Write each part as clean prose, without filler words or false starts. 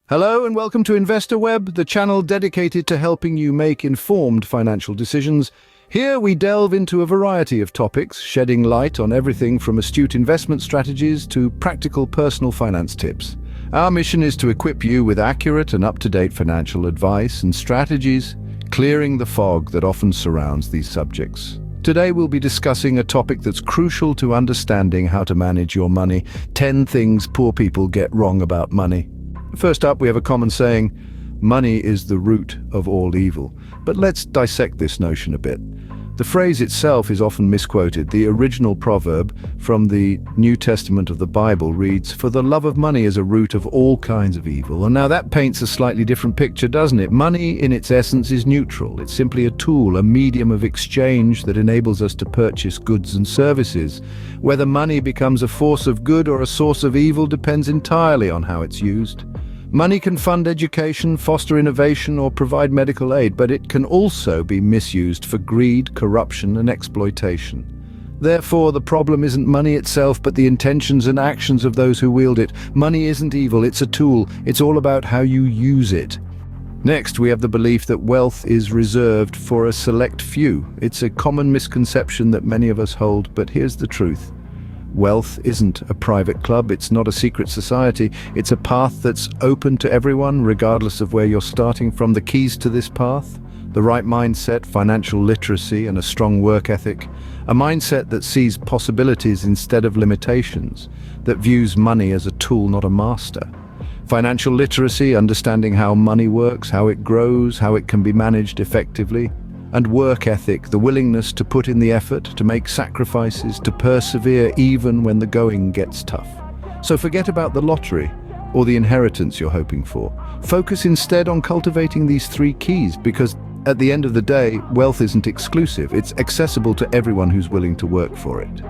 Hello and welcome to InvestorWeb, the channel dedicated to helping you make informed financial decisions. Here we delve into a variety of topics, shedding light on everything from astute investment strategies to practical personal finance tips. Our mission is to equip you with accurate and up-to-date financial advice and strategies, clearing the fog that often surrounds these subjects. Today we'll be discussing a topic that's crucial to understanding how to manage your money. 10 things poor people get wrong about money. First up, we have a common saying, money is the root of all evil. But let's dissect this notion a bit. The phrase itself is often misquoted. The original proverb from the New Testament of the Bible reads, "For the love of money is a root of all kinds of evil." And now that paints a slightly different picture, doesn't it? Money in its essence is neutral. It's simply a tool, a medium of exchange that enables us to purchase goods and services. Whether money becomes a force of good or a source of evil depends entirely on how it's used. Money can fund education, foster innovation, or provide medical aid, but it can also be misused for greed, corruption, and exploitation. Therefore, the problem isn't money itself, but the intentions and actions of those who wield it. Money isn't evil, it's a tool. It's all about how you use it. Next, we have the belief that wealth is reserved for a select few. It's a common misconception that many of us hold, but here's the truth. Wealth isn't a private club, it's not a secret society, it's a path that's open to everyone, regardless of where you're starting from. The keys to this path: the right mindset, financial literacy, and a strong work ethic. A mindset that sees possibilities instead of limitations, that views money as a tool, not a master. Financial literacy, understanding how money works, how it grows, how it can be managed effectively. And work ethic, the willingness to put in the effort, to make sacrifices, to persevere even when the going gets tough. So forget about the lottery or the inheritance you're hoping for. Focus instead on cultivating these 3 keys, because at the end of the day, wealth isn't exclusive. It's accessible to everyone who's willing to work for it.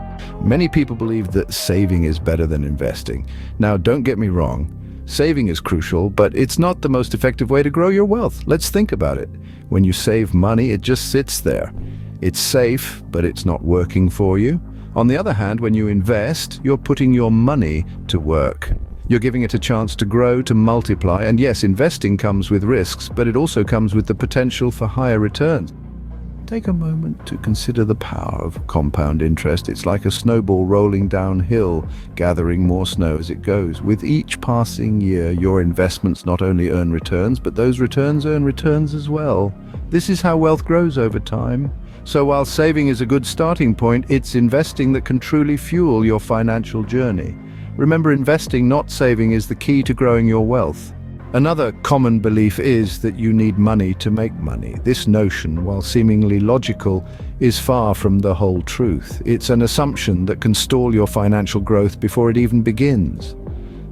Many people believe that saving is better than investing. Now, don't get me wrong. Saving is crucial, but it's not the most effective way to grow your wealth. Let's think about it. When you save money, it just sits there. It's safe, but it's not working for you. On the other hand, when you invest, you're putting your money to work. You're giving it a chance to grow, to multiply. And yes, investing comes with risks, but it also comes with the potential for higher returns. Take a moment to consider the power of compound interest. It's like a snowball rolling downhill, gathering more snow as it goes. With each passing year, your investments not only earn returns, but those returns earn returns as well. This is how wealth grows over time. So while saving is a good starting point, it's investing that can truly fuel your financial journey. Remember, investing, not saving, is the key to growing your wealth. Another common belief is that you need money to make money. This notion, while seemingly logical, is far from the whole truth. It's an assumption that can stall your financial growth before it even begins.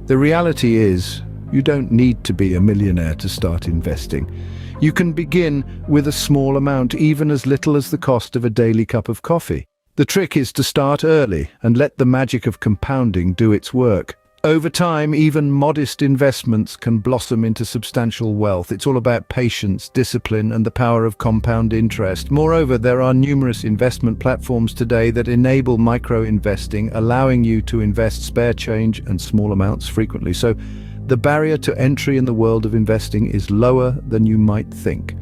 The reality is, you don't need to be a millionaire to start investing. You can begin with a small amount, even as little as the cost of a daily cup of coffee. The trick is to start early and let the magic of compounding do its work. Over time, even modest investments can blossom into substantial wealth. It's all about patience, discipline, and the power of compound interest. Moreover, there are numerous investment platforms today that enable micro-investing, allowing you to invest spare change and small amounts frequently. So the barrier to entry in the world of investing is lower than you might think.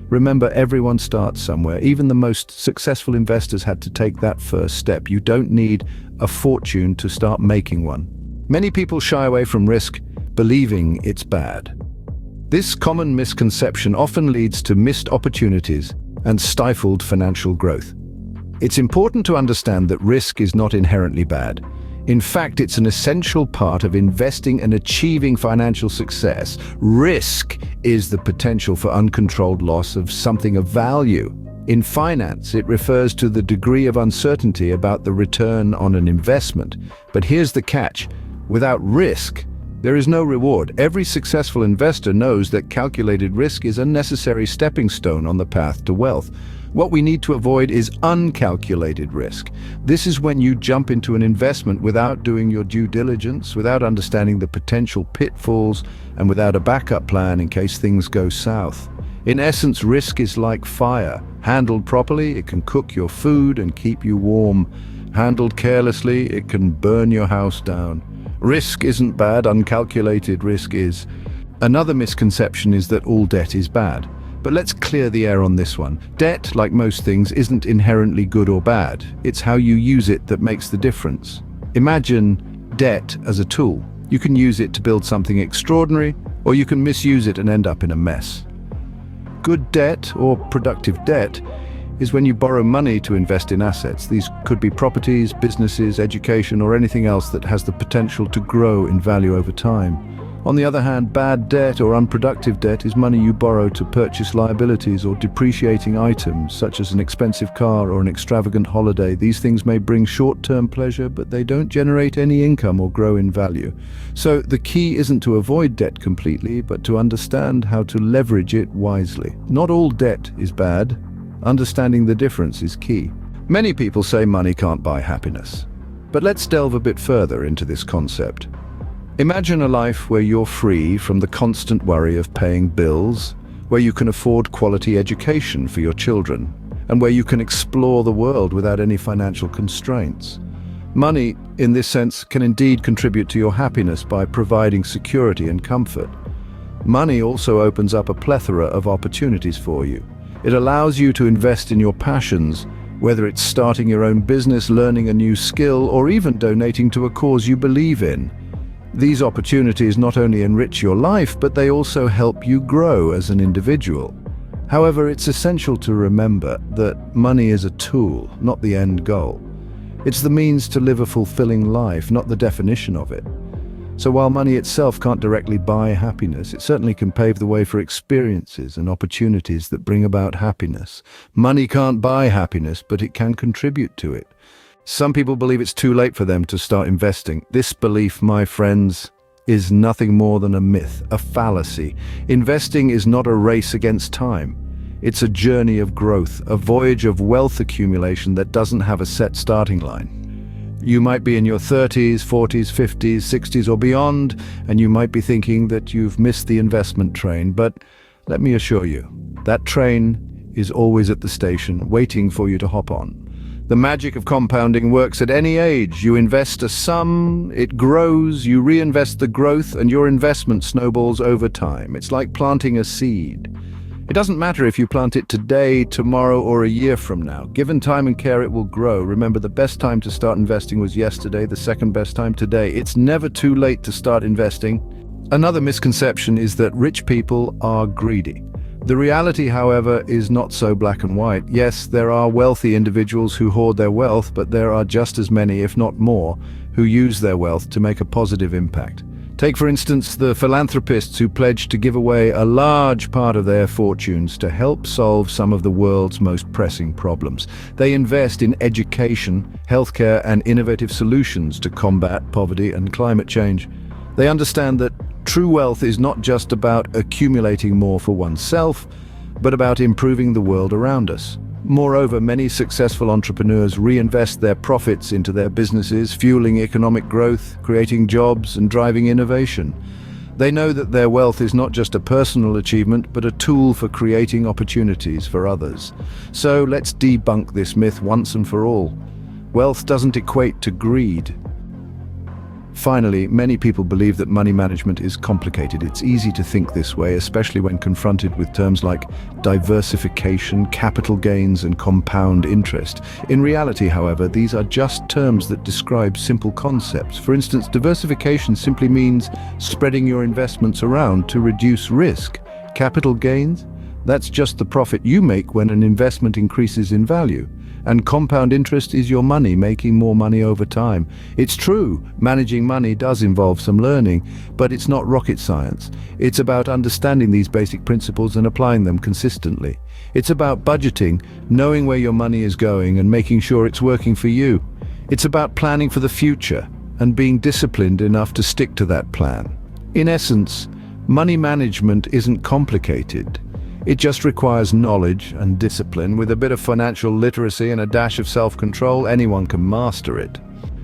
Remember, everyone starts somewhere. Even the most successful investors had to take that first step. You don't need a fortune to start making one. Many people shy away from risk, believing it's bad. This common misconception often leads to missed opportunities and stifled financial growth. It's important to understand that risk is not inherently bad. In fact, it's an essential part of investing and achieving financial success. Risk is the potential for uncontrolled loss of something of value. In finance, it refers to the degree of uncertainty about the return on an investment. But here's the catch. Without risk, there is no reward. Every successful investor knows that calculated risk is a necessary stepping stone on the path to wealth. What we need to avoid is uncalculated risk. This is when you jump into an investment without doing your due diligence, without understanding the potential pitfalls, and without a backup plan in case things go south. In essence, risk is like fire. Handled properly, it can cook your food and keep you warm. Handled carelessly, it can burn your house down. Risk isn't bad, uncalculated risk is. Another misconception is that all debt is bad. But let's clear the air on this one. Debt, like most things, isn't inherently good or bad. It's how you use it that makes the difference. Imagine debt as a tool. You can use it to build something extraordinary, or you can misuse it and end up in a mess. Good debt, or productive debt, is when you borrow money to invest in assets. These could be properties, businesses, education, or anything else that has the potential to grow in value over time. On the other hand, bad debt or unproductive debt is money you borrow to purchase liabilities or depreciating items, such as an expensive car or an extravagant holiday. These things may bring short-term pleasure, but they don't generate any income or grow in value. So the key isn't to avoid debt completely, but to understand how to leverage it wisely. Not all debt is bad. Understanding the difference is key. Many people say money can't buy happiness. But let's delve a bit further into this concept. Imagine a life where you're free from the constant worry of paying bills, where you can afford quality education for your children, and where you can explore the world without any financial constraints. Money, in this sense, can indeed contribute to your happiness by providing security and comfort. Money also opens up a plethora of opportunities for you. It allows you to invest in your passions, whether it's starting your own business, learning a new skill, or even donating to a cause you believe in. These opportunities not only enrich your life, but they also help you grow as an individual. However, it's essential to remember that money is a tool, not the end goal. It's the means to live a fulfilling life, not the definition of it. So while money itself can't directly buy happiness, it certainly can pave the way for experiences and opportunities that bring about happiness. Money can't buy happiness, but it can contribute to it. Some people believe it's too late for them to start investing. This belief, my friends, is nothing more than a myth, a fallacy. Investing is not a race against time. It's a journey of growth, a voyage of wealth accumulation that doesn't have a set starting line. You might be in your 30s, 40s, 50s, 60s or beyond, and you might be thinking that you've missed the investment train, but let me assure you, that train is always at the station, waiting for you to hop on. The magic of compounding works at any age. You invest a sum, it grows, you reinvest the growth, and your investment snowballs over time. It's like planting a seed. It doesn't matter if you plant it today, tomorrow, or a year from now. Given time and care, it will grow. Remember, the best time to start investing was yesterday, the second best time today. It's never too late to start investing. Another misconception is that rich people are greedy. The reality, however, is not so black and white. Yes, there are wealthy individuals who hoard their wealth, but there are just as many, if not more, who use their wealth to make a positive impact. Take, for instance, the philanthropists who pledge to give away a large part of their fortunes to help solve some of the world's most pressing problems. They invest in education, healthcare, and innovative solutions to combat poverty and climate change. They understand that true wealth is not just about accumulating more for oneself, but about improving the world around us. Moreover, many successful entrepreneurs reinvest their profits into their businesses, fueling economic growth, creating jobs, and driving innovation. They know that their wealth is not just a personal achievement, but a tool for creating opportunities for others. So let's debunk this myth once and for all. Wealth doesn't equate to greed. Finally, many people believe that money management is complicated. It's easy to think this way, especially when confronted with terms like diversification, capital gains, and compound interest. In reality, however, these are just terms that describe simple concepts. For instance, diversification simply means spreading your investments around to reduce risk. Capital gains? That's just the profit you make when an investment increases in value. And compound interest is your money making more money over time. It's true, managing money does involve some learning, but it's not rocket science. It's about understanding these basic principles and applying them consistently. It's about budgeting, knowing where your money is going and making sure it's working for you. It's about planning for the future and being disciplined enough to stick to that plan. In essence, money management isn't complicated. It just requires knowledge and discipline. With a bit of financial literacy and a dash of self-control, anyone can master it.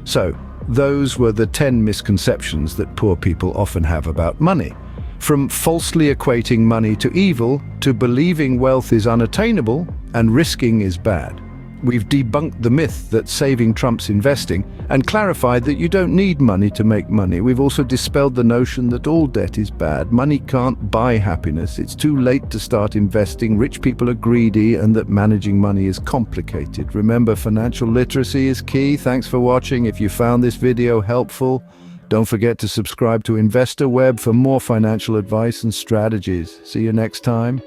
So, those were the 10 misconceptions that poor people often have about money. From falsely equating money to evil, to believing wealth is unattainable and risking is bad. We've debunked the myth that saving trumps investing and clarified that you don't need money to make money. We've also dispelled the notion that all debt is bad. Money can't buy happiness. It's too late to start investing. Rich people are greedy, and that managing money is complicated. Remember, financial literacy is key. Thanks for watching. If you found this video helpful, don't forget to subscribe to Investor Web for more financial advice and strategies. See you next time.